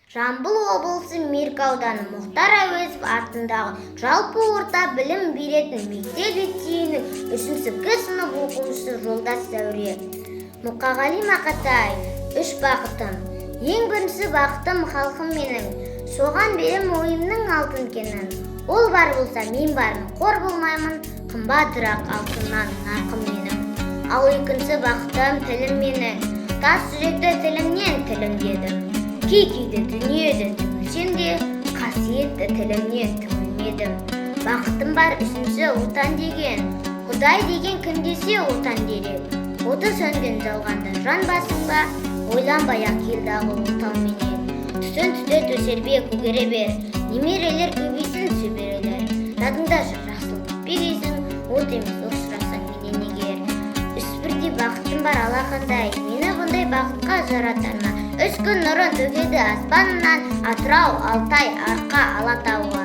Жамбыл облысы Меркі ауданы Мұхтар Әуезов атындағы жалпы орта білім беретін мектеп-лицейінің 3-кі сынып оқушысы жолдас Зәуре. Мұқағали Мақатаев, 3 бақытым. Ең бірінші бақытым халқым менің, соған берем ойымның алтын кенін. Ол бар болса мен бармын, қор болмаймын, қымбатырақ алтыннан нарқым менің. Ал екінші бақытым тілім менің, тас жүректі тілімнен тілімдедім. Кей-кейді дүниеді түңілсем де, қасиетті тілімнен түңілмедім. Бақытым бар үшінші отан деген, Құдай деген кім десе отан дерек. Оты сөнген жалғанда жан басыңба, ойланбай-ақ келдағы отауменен. Түсін түтет өсербе көгере бер, немерелер көбейсін сөберелер. Жадыңда жүр жақсылық күтпегейсің, от емес оқ сұрасаң менен егер. Үспірде бақытым бар алақандай, мені бұндай бақытқа жаратар ма? 3 күн нұрын төгеді аспанынан, Атырау, Алтай, Арқа, Алатауға.